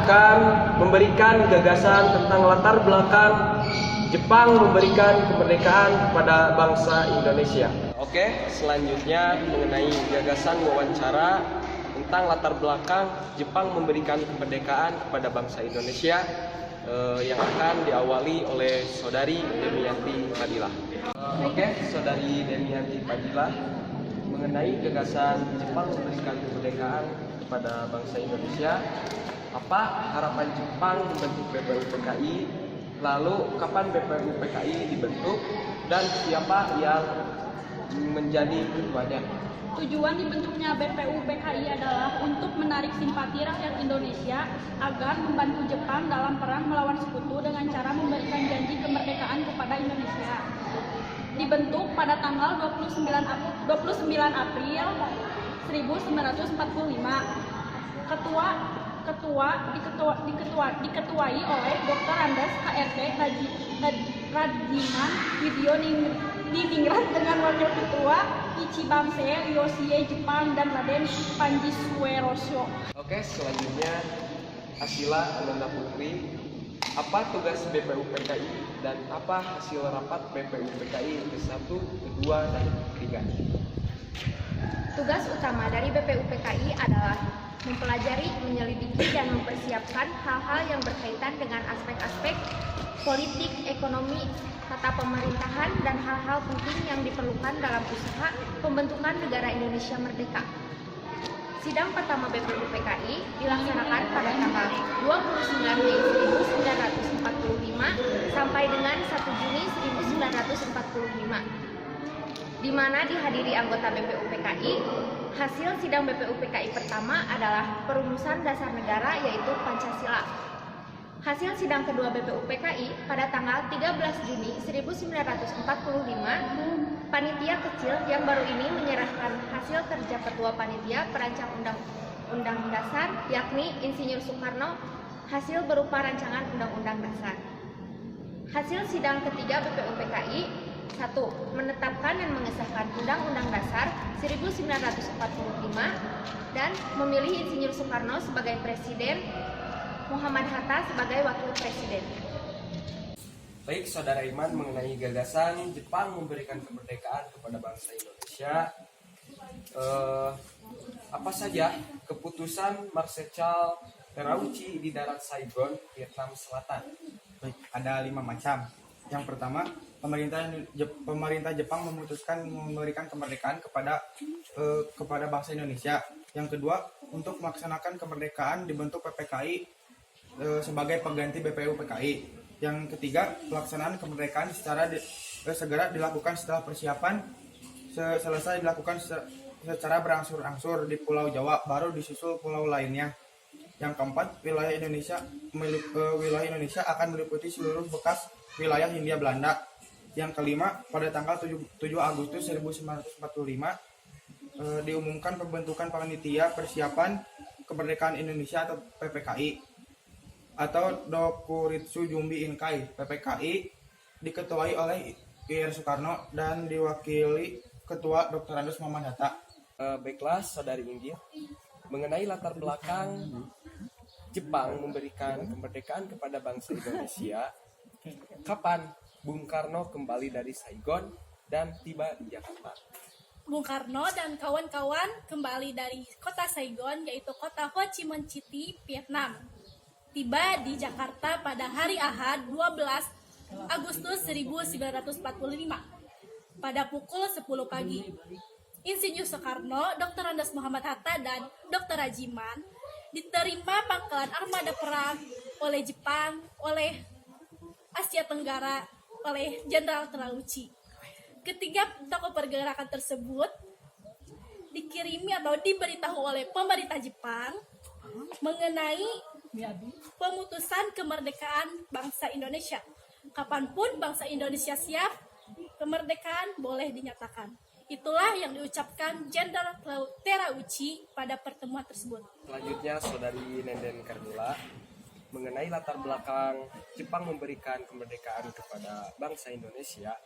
akan memberikan gagasan tentang latar belakang Jepang memberikan kemerdekaan kepada bangsa Indonesia. Oke, selanjutnya mengenai gagasan wawancara tentang latar belakang Jepang memberikan kemerdekaan kepada bangsa Indonesia yang akan diawali oleh Saudari Demianti Fadilah. Oke, Saudari Demianti Fadilah, mengenai gagasan Jepang memberikan kemerdekaan kepada bangsa Indonesia, apa harapan Jepang membentuk BPUPKI, lalu kapan BPUPKI dibentuk, dan siapa yang menjadi ketuanya? Tujuan dibentuknya BPUPKI adalah untuk menarik simpati rakyat Indonesia agar membantu Jepang dalam perang melawan sekutu dengan cara memberikan janji kemerdekaan kepada Indonesia. Dibentuk pada tanggal 29 April 1945. Diketuai oleh Dr. Andes HRT Rajiman Widioningrat dengan Wakil Ketua Ichiban Yoshie Jepang dan Raden Panji Sueroso. Oke, selanjutnya Asila Ananda Putri, apa tugas BPUPKI dan apa hasil rapat BPUPKI ke-1, ke-2, dan ke-3? Tugas utama dari BPUPKI adalah mempelajari, menyelidiki, dan mempersiapkan hal-hal yang berkaitan dengan aspek-aspek politik, ekonomi, tata pemerintahan, dan hal-hal penting yang diperlukan dalam usaha pembentukan negara Indonesia merdeka. Sidang pertama BPUPKI dilaksanakan pada tanggal 29 Mei 1945 sampai dengan 1 Juni 1945, di mana dihadiri anggota BPUPKI. Hasil sidang BPUPKI pertama adalah perumusan dasar negara, yaitu Pancasila. Hasil sidang kedua BPUPKI pada tanggal 13 Juni 1945, panitia kecil yang baru ini menyerahkan hasil kerja ketua panitia perancang undang-undang dasar, yakni Insinyur Soekarno, hasil berupa rancangan undang-undang dasar. Hasil sidang ketiga BPUPKI: 1. Menetapkan dan mengesahkan Undang-Undang Dasar 1945 dan memilih Insinyur Soekarno sebagai Presiden, Muhammad Hatta sebagai Wakil Presiden. Baik, Saudara Iman, mengenai gagasan Jepang memberikan kemerdekaan kepada bangsa Indonesia, apa saja keputusan Marshal Terauchi di darat Saigon, Vietnam Selatan? Baik, ada 5 macam. Yang pertama, pemerintah Jepang memutuskan memberikan kemerdekaan kepada bangsa Indonesia. Yang kedua, untuk melaksanakan kemerdekaan dibentuk PPKI sebagai pengganti BPUPKI. Yang ketiga, pelaksanaan kemerdekaan segera dilakukan setelah persiapan selesai dilakukan secara berangsur-angsur di Pulau Jawa, baru disusul pulau lainnya. Yang keempat, wilayah Indonesia akan meliputi seluruh bekas wilayah Hindia Belanda. Yang kelima, pada tanggal 7 Agustus 1945 diumumkan pembentukan panitia persiapan kemerdekaan Indonesia atau PPKI atau Dokuritsu Jumbi Inkai. PPKI diketuai oleh Ir Soekarno dan diwakili Ketua Dr. Andes Muhammad Hatta. Baiklah, Saudari India, mengenai latar belakang Jepang memberikan kemerdekaan kepada bangsa Indonesia, kapan Bung Karno kembali dari Saigon dan tiba di Jakarta? Bung Karno dan kawan-kawan kembali dari kota Saigon, yaitu kota Ho Chi Minh City, Vietnam. Tiba di Jakarta pada hari Ahad 12 Agustus 1945 pada pukul 10 pagi. Insinyur Soekarno, Dr. Andes Muhammad Hatta, dan Dr. Rajiman diterima pangkalan armada perang oleh Jepang, oleh Asia Tenggara, oleh Jenderal Terauchi. Ketiga tokoh pergerakan tersebut dikirimi atau diberitahu oleh pemerintah Jepang mengenai pemutusan kemerdekaan bangsa Indonesia. Kapanpun bangsa Indonesia siap, kemerdekaan boleh dinyatakan. Itulah yang diucapkan Jenderal Terauchi pada pertemuan tersebut. Selanjutnya, Saudari Nenden Carmila, mengenai latar belakang Jepang memberikan kemerdekaan kepada bangsa Indonesia,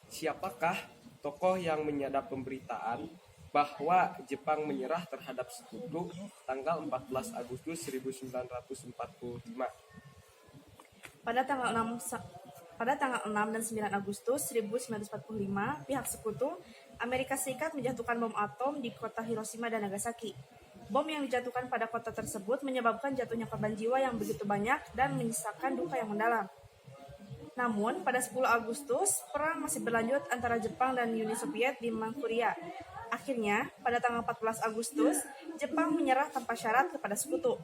siapakah tokoh yang menyadap pemberitaan bahwa Jepang menyerah terhadap Sekutu tanggal 14 Agustus 1945. Pada tanggal 6 dan 9 Agustus 1945, pihak Sekutu Amerika Serikat menjatuhkan bom atom di kota Hiroshima dan Nagasaki. Bom yang dijatuhkan pada kota tersebut menyebabkan jatuhnya korban jiwa yang begitu banyak dan menyisakan duka yang mendalam. Namun, pada 10 Agustus, perang masih berlanjut antara Jepang dan Uni Soviet di Manchuria. Akhirnya, pada tanggal 14 Agustus, Jepang menyerah tanpa syarat kepada Sekutu.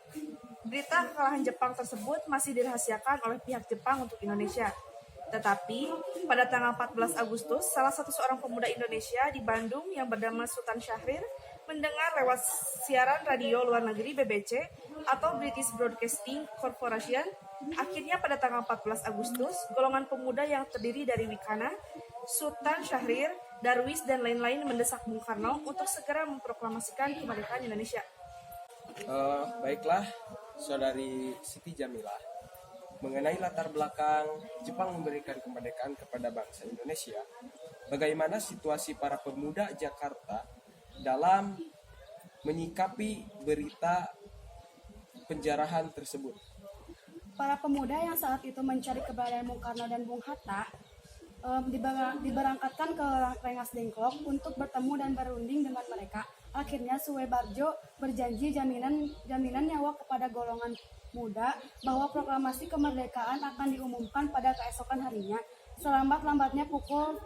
Berita kekalahan Jepang tersebut masih dirahasiakan oleh pihak Jepang untuk Indonesia. Tetapi, pada tanggal 14 Agustus, salah satu seorang pemuda Indonesia di Bandung yang bernama Sultan Syahrir mendengar lewat siaran radio luar negeri BBC atau British Broadcasting Corporation. Akhirnya pada tanggal 14 Agustus, golongan pemuda yang terdiri dari Wikana, Sultan Syahrir, Darwis, dan lain-lain mendesak Bung Karno untuk segera memproklamasikan kemerdekaan Indonesia. Baiklah, Saudari Siti Jamilah, mengenai latar belakang Jepang memberikan kemerdekaan kepada bangsa Indonesia, bagaimana situasi para pemuda Jakarta dalam menyikapi berita penjarahan tersebut? Para pemuda yang saat itu mencari keberadaan Bung Karno dan Bung Hatta diberangkatkan ke Rengas Dengklok untuk bertemu dan berunding dengan mereka. Akhirnya Suwe Barjo berjanji jaminan nyawa kepada golongan muda bahwa proklamasi kemerdekaan akan diumumkan pada keesokan harinya, selambat-lambatnya pukul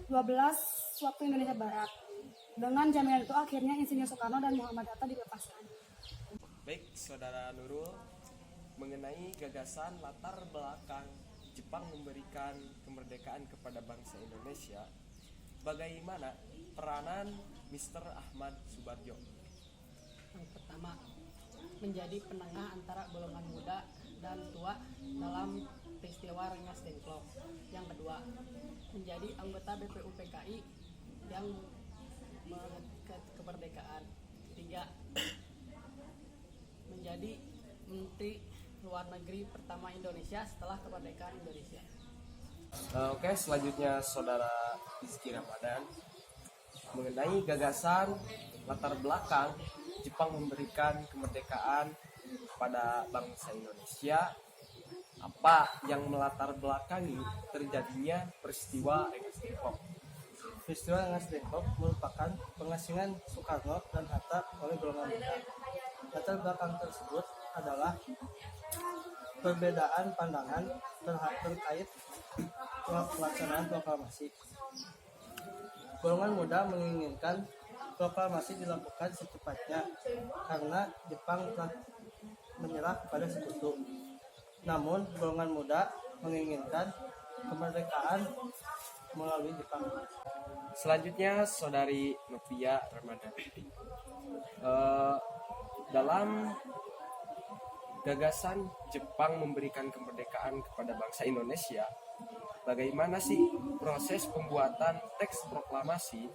12 waktu Indonesia Barat. Dengan jaminan itu akhirnya Insinyur Soekarno dan Muhammad Hatta dilepaskan. Baik, Saudara Nurul, mengenai gagasan latar belakang Jepang memberikan kemerdekaan kepada bangsa Indonesia, bagaimana peranan Mr. Ahmad Subarjo? Yang pertama, menjadi penengah antara golongan muda dan tua dalam peristiwa Rengas Dengklok. Yang kedua, menjadi anggota BPU PKI yang mengedekat kemerdekaan. Ketiga, menjadi Menteri Luar Negeri pertama Indonesia setelah kemerdekaan Indonesia. Oke, selanjutnya Saudara Rizky Ramadan, mengenai gagasan latar belakang Jepang memberikan kemerdekaan kepada bangsa Indonesia, apa yang melatar belakangi terjadinya peristiwa Rengas Dengklok? Peristiwa Rengas Dengklok merupakan pengasingan Soekarno dan Hatta oleh golongan muda. Latar belakang tersebut adalah perbedaan pandangan terkait pelaksanaan proklamasi. Golongan muda menginginkan proklamasi dilakukan secepatnya karena Jepang telah menyerah kepada Sekutu. Namun, golongan muda menginginkan kemerdekaan melalui Jepang. Selanjutnya Saudari Novia Ramadan, dalam gagasan Jepang memberikan kemerdekaan kepada bangsa Indonesia, bagaimana sih proses pembuatan teks proklamasi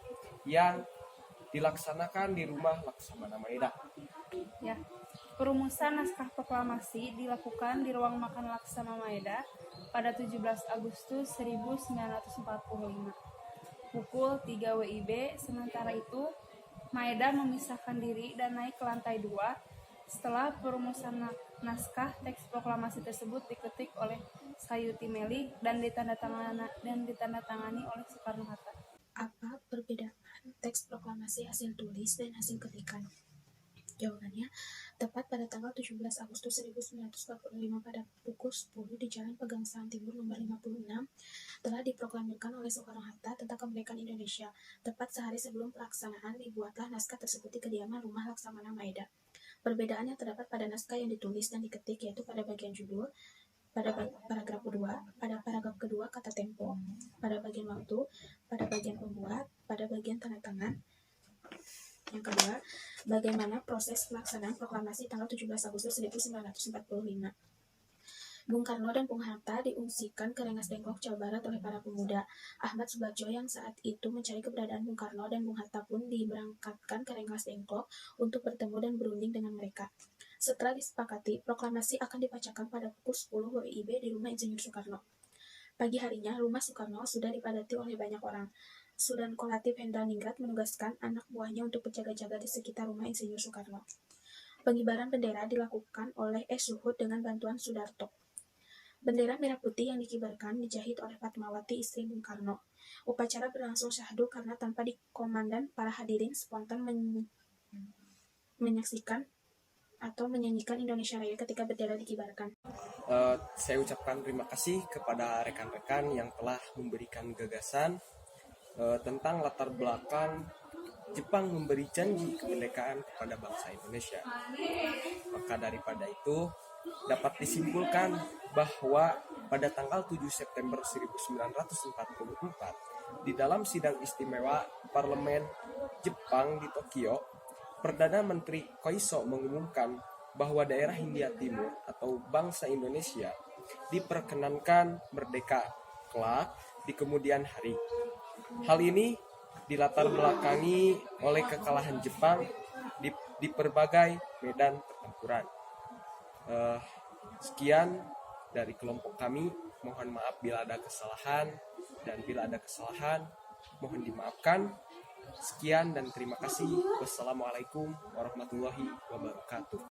yang dilaksanakan di rumah Laksamana Maeda? Ya, perumusan naskah proklamasi dilakukan di ruang makan Laksamana Maeda pada 17 Agustus 1945 pukul 3 WIB. Sementara itu, Maeda memisahkan diri dan naik ke lantai 2 setelah perumusan naskah teks proklamasi tersebut diketik oleh Sayuti Meli dan ditandatangani oleh Soekarno-Hatta. Apa perbedaan teks proklamasi hasil tulis dan hasil ketikan? Jawabannya, tepat pada tanggal 17 Agustus 1945 pada pukul 10 di Jalan Pegangsaan Timur nomor 56 telah diproklamirkan oleh Soekarno-Hatta tentang kemerdekaan Indonesia. Tepat sehari sebelum pelaksanaan dibuatlah naskah tersebut di kediaman rumah Laksamana Maeda. Perbedaan yang terdapat pada naskah yang ditulis dan diketik yaitu pada bagian judul, pada paragraf kedua, pada paragraf kedua kata tempo, pada bagian waktu, pada bagian pembuat, pada bagian tanda tangan. Yang kedua, bagaimana proses pelaksanaan proklamasi tanggal 17 Agustus 1945. Bung Karno dan Bung Hatta diungsikan ke Rengas Dengklok, Jawa Barat oleh para pemuda. Ahmad Subarjo yang saat itu mencari keberadaan Bung Karno dan Bung Hatta pun diberangkatkan ke Rengas Dengklok untuk bertemu dan berunding dengan mereka. Setelah disepakati, proklamasi akan dibacakan pada pukul 10 WIB di rumah Insinyur Soekarno. Pagi harinya, rumah Soekarno sudah dipadati oleh banyak orang. Sudan Kolatif Hendral-Ningrat menugaskan anak buahnya untuk berjaga-jaga di sekitar rumah Insinyur Soekarno. Pengibaran bendera dilakukan oleh S. Luhut dengan bantuan Sudarto. Bendera merah putih yang dikibarkan dijahit oleh Fatmawati, istri Bung Karno. Upacara berlangsung syahdu karena tanpa dikomandan, para hadirin spontan menyaksikan atau menyanyikan Indonesia Raya ketika bendera dikibarkan. Saya ucapkan terima kasih kepada rekan-rekan yang telah memberikan gagasan tentang latar belakang Jepang memberi janji kemerdekaan kepada bangsa Indonesia. Maka daripada itu dapat disimpulkan bahwa pada tanggal 7 September 1944 di dalam sidang istimewa Parlemen Jepang di Tokyo, Perdana Menteri Koiso mengumumkan bahwa daerah Hindia Timur atau bangsa Indonesia diperkenankan merdeka kelak di kemudian hari. Hal ini dilatar belakangi oleh kekalahan Jepang di berbagai medan pertempuran. Sekian dari kelompok kami. Mohon maaf bila ada kesalahan, dan bila ada kesalahan mohon dimaafkan. Sekian dan terima kasih. Wassalamualaikum warahmatullahi wabarakatuh.